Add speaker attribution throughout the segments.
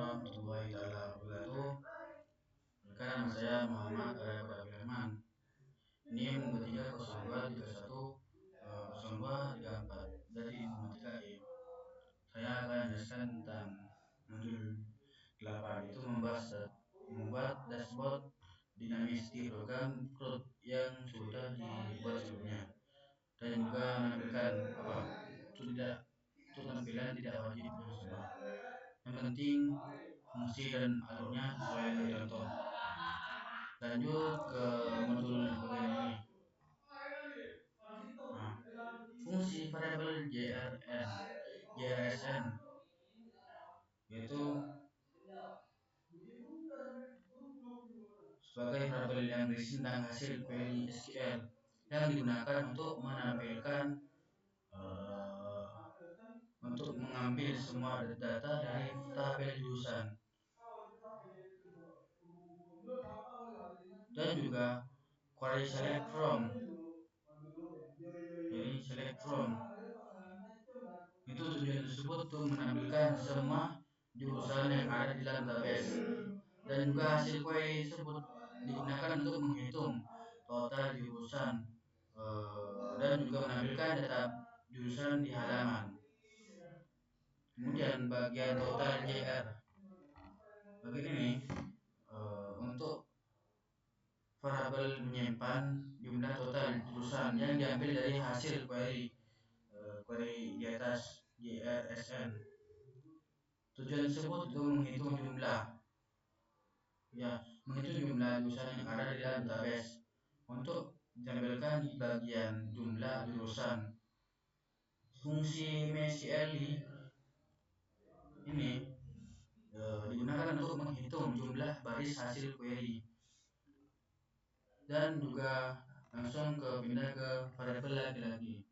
Speaker 1: warahmatullahi taala wabarakatuh. Perkenalkan nama saya Muhammad Arya Abdurrahman. NIM 230231 0234 dari Informatika I. Saya akan menjelaskan tentang modul 8, itu membuat dashboard dinamis di program CRUD yang sudah dibuat sebelumnya, dan juga menampilkan untuk tampilan tidak wajib semua. Yang penting fungsi dan alurnya sesuai dengan contoh. Lanjut ke modul bagian ini. Nah, fungsi variabel JRSN yaitu sebagai variabel yang berisi tentang hasil query SQL yang digunakan untuk menampilkan untuk mengambil semua data dari tabel jurusan, dan juga query select from. Jadi select from itu tujuan tersebut untuk menampilkan semua jurusan yang ada di dalam database, dan juga hasil query tersebut digunakan untuk menghitung total jurusan dan juga menampilkan data jurusan di halaman. Kemudian bagian total JR, bagian ini untuk variabel menyimpan jumlah total jurusan yang diambil dari hasil query di atas JRSN. Tujuan tersebut untuk menghitung jumlah jurusan yang ada di dalam database untuk ditampilkan di bagian jumlah jurusan. Fungsi MySQL ini digunakan untuk menghitung jumlah baris hasil query, dan juga langsung pindah ke variabel laki-laki,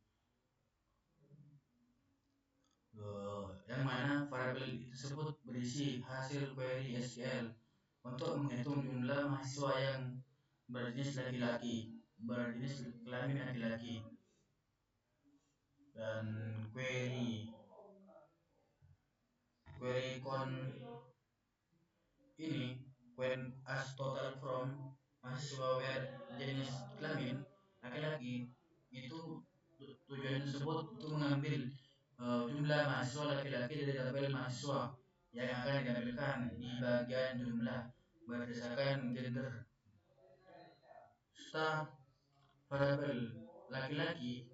Speaker 1: yang mana variabel tersebut berisi hasil query SQL untuk menghitung jumlah mahasiswa yang berjenis kelamin laki-laki, dan query con ini when as total from mahasiswa where jenis kelamin laki-laki, itu tujuan tersebut untuk mengambil jumlah mahasiswa laki-laki dari tabel mahasiswa yang akan ditampilkan di bagian jumlah berdasarkan gender. Setelah variabel laki-laki,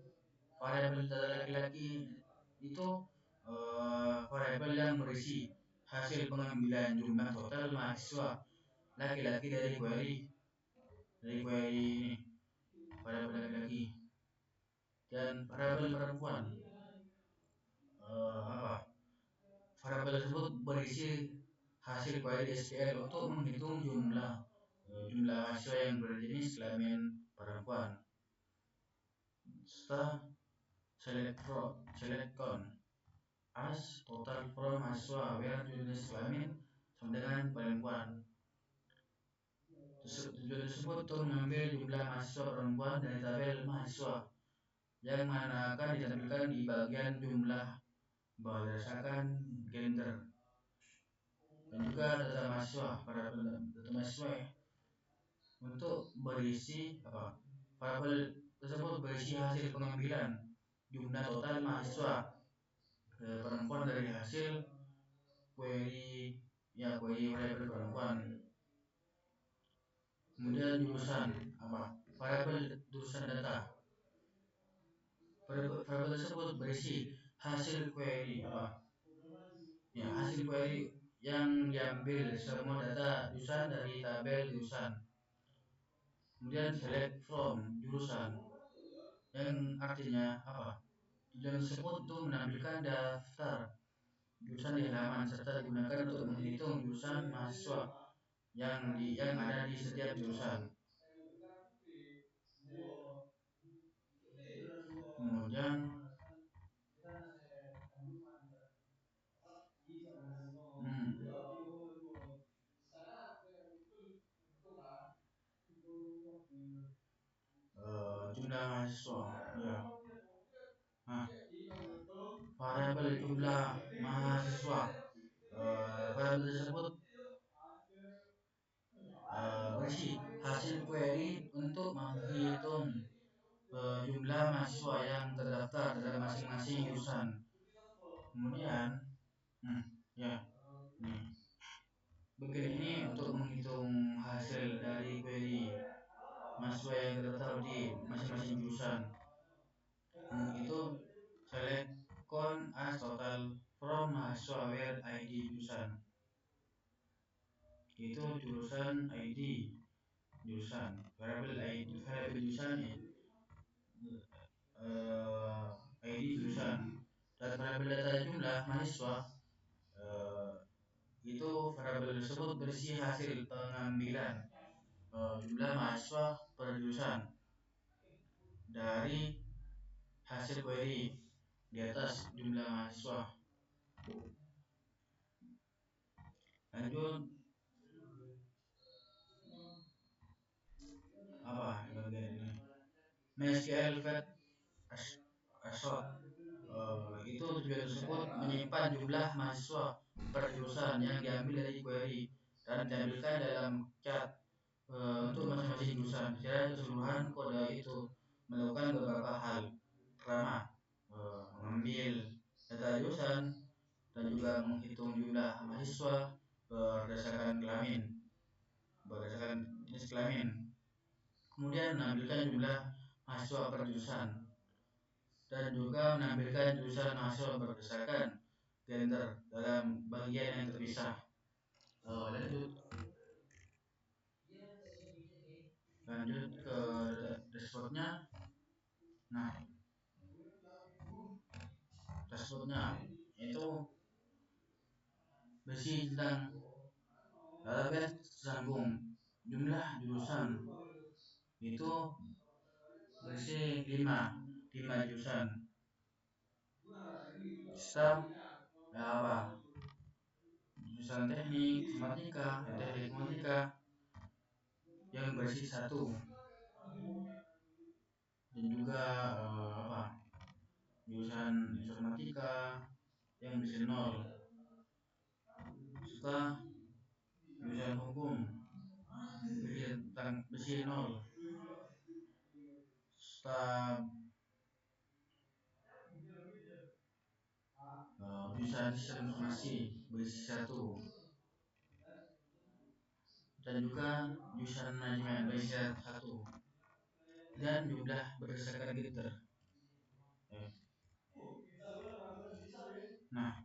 Speaker 1: variabel data laki-laki itu variabel yang berisi hasil pengambilan jumlah total mahasiswa laki-laki dari query ini, variabel laki-laki. Dan variabel perempuan, variabel tersebut berisi hasil query SQL untuk menghitung jumlah mahasiswa yang berjenis kelamin perempuan. Setelah select con as total from mahasiswa where jenis kelamin sama dengan perempuan. Tujuan tersebut untuk mengambil jumlah mahasiswa perempuan dari tabel mahasiswa yang mana akan ditampilkan di bagian jumlah berdasarkan gender. Dan juga data mahasiswa, variabel data mahasiswa untuk berisi variabel tersebut berisi hasil pengambilan jumlah total mahasiswa perempuan dari hasil query variabel perempuan. Kemudian jurusan variabel jurusan data, variabel tersebut berisi hasil query hasil query yang diambil semua data jurusan dari tabel jurusan. Kemudian select from jurusan, yang artinya tujuan tersebut untuk menampilkan daftar jurusan di halaman serta digunakan untuk menghitung jurusan mahasiswa yang ada di setiap jurusan. Kemudian jumlah mahasiswa, variabel jumlah mahasiswa Variabel tersebut berisi hasil query untuk menghitung jumlah mahasiswa yang terdaftar dalam masing-masing jurusan. Kemudian, ya, nih, bagian ini untuk menghitung hasil dari query mahasiswa yang terdaftar di masing-masing jurusan. Itu select count as total from mahasiswa where ID jurusan. Itu jurusan ID jurusan variable jurusan ID jurusan dan variabel data jumlah mahasiswa itu variabel tersebut berisi hasil pengambilan jumlah mahasiswa per jurusan dari hasil query di atas jumlah mahasiswa. Lanjut apa bagian ini? MySQL Fed Asort itu tujuan tersebut menyimpan jumlah mahasiswa per jurusan yang diambil dari query dan ditampilkan dalam chart untuk masing-masing jurusan. Secara keseluruhan kode itu melakukan beberapa hal. Pertama, mengambil data jurusan dan juga menghitung jumlah mahasiswa berdasarkan jenis kelamin. Kemudian menampilkan jumlah mahasiswa per jurusan dan juga menampilkan jurusan mahasiswa berdasarkan gender dalam bagian yang terpisah. Lanjut ke dashboardnya. Nah, dashboardnya itu berisi tentang database tersambung jumlah jurusan itu berisi 5 jurusan. Sistem apa? Jurusan teknik informatika yang berisi 1 dan juga jurusan informatika yang berisi 0 serta jurusan hukum berisi 0 serta jurusan sistem informasi berisi 1 dan juga jurusan manajemen berisi 1 dan jumlah berdasarkan gender. Nah,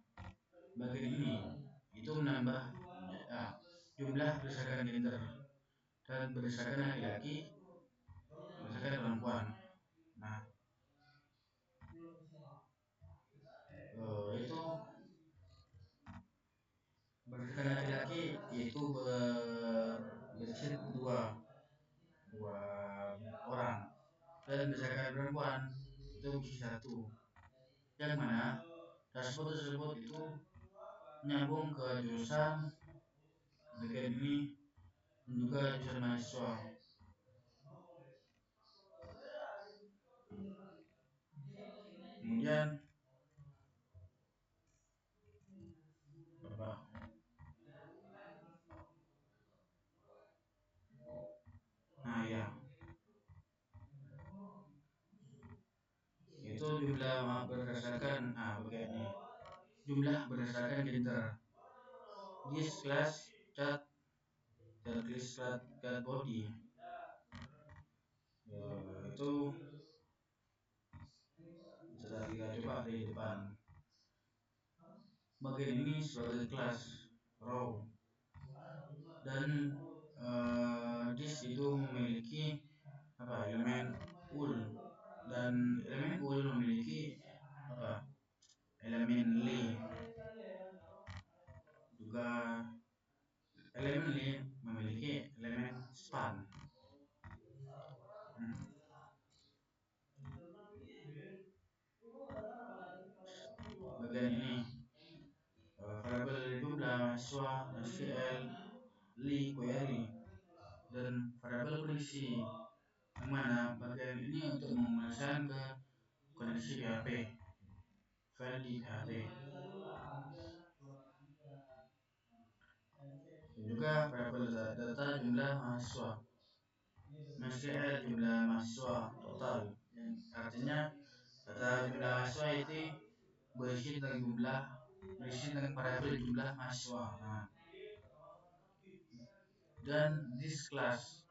Speaker 1: bagian ini itu menambah jumlah berdasarkan gender dan berdasarkan laki-laki, berdasarkan perempuan. Nah, itu berdasarkan laki-laki itu berisi dua orang dan berdasarkan perempuan itu berisi 1. Yang mana dashboard tersebut itu nyambung ke jurusan bagian ini dan juga jurusan mahasiswa. Kemudian apa? Nah ya, itu jumlah berdasarkan bagian ini jumlah berdasarkan gender. This class chat dan class chat body itu sudah kita coba di depan. Bagian ini sebagai kelas row dan this itu memiliki elemen ul dan elemen ul memiliki elemen li juga elemen li memiliki elemen span. Bagian ini variabel jumlah mahasiswa SQL li query dan variabel koneksi yang mana bagian ini untuk memasang ke koneksi PHP file di PHP. juga variabel data jumlah mahasiswa. MySQL jumlah mahasiswa total, yang artinya data jumlah mahasiswa itu berisi tentang variabel jumlah mahasiswa. Nah, dan this class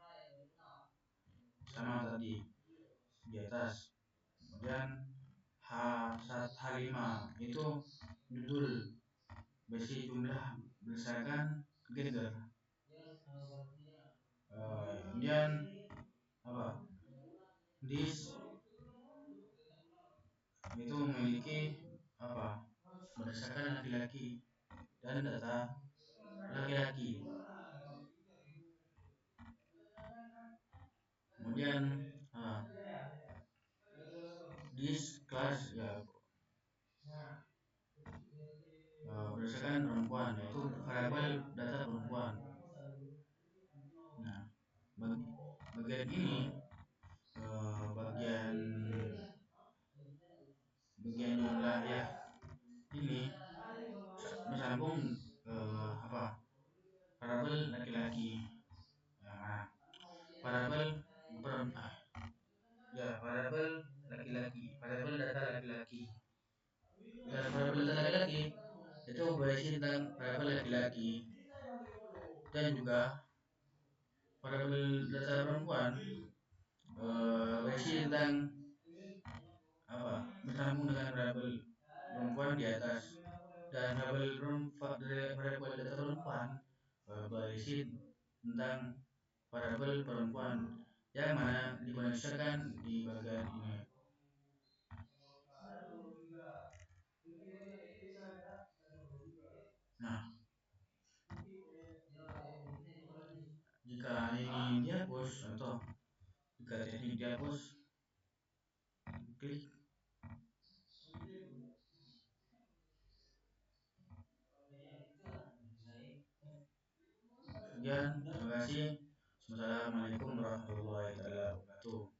Speaker 1: sama tadi di atas. Kemudian H5 itu judul berisi jumlah berdasarkan getter. Kemudian apa? This itu memiliki apa? Berdasarkan laki-laki dan data laki-laki. Kemudian this class ya berdasarkan perempuan, yaitu variabel data perempuan. Nah, bagian ini bagian jumlah ya ini bersambung apa? Variabel laki-laki. Nah, variabel perempuan ya, variabel laki-laki, variabel data laki-laki. Dan variabel data laki-laki itu berisi tentang variabel laki-laki, dan juga variabel data perempuan berisi tentang apa? Bersambung dengan variabel perempuan di atas, dan variabel data perempuan berisi tentang variabel perempuan yang mana dikoneksikan di bagian ini. Nah, jika ini dihapus atau jika teknik dihapus, klik. Sekian, terima kasih. Assalamualaikum warahmatullahi wabarakatuh.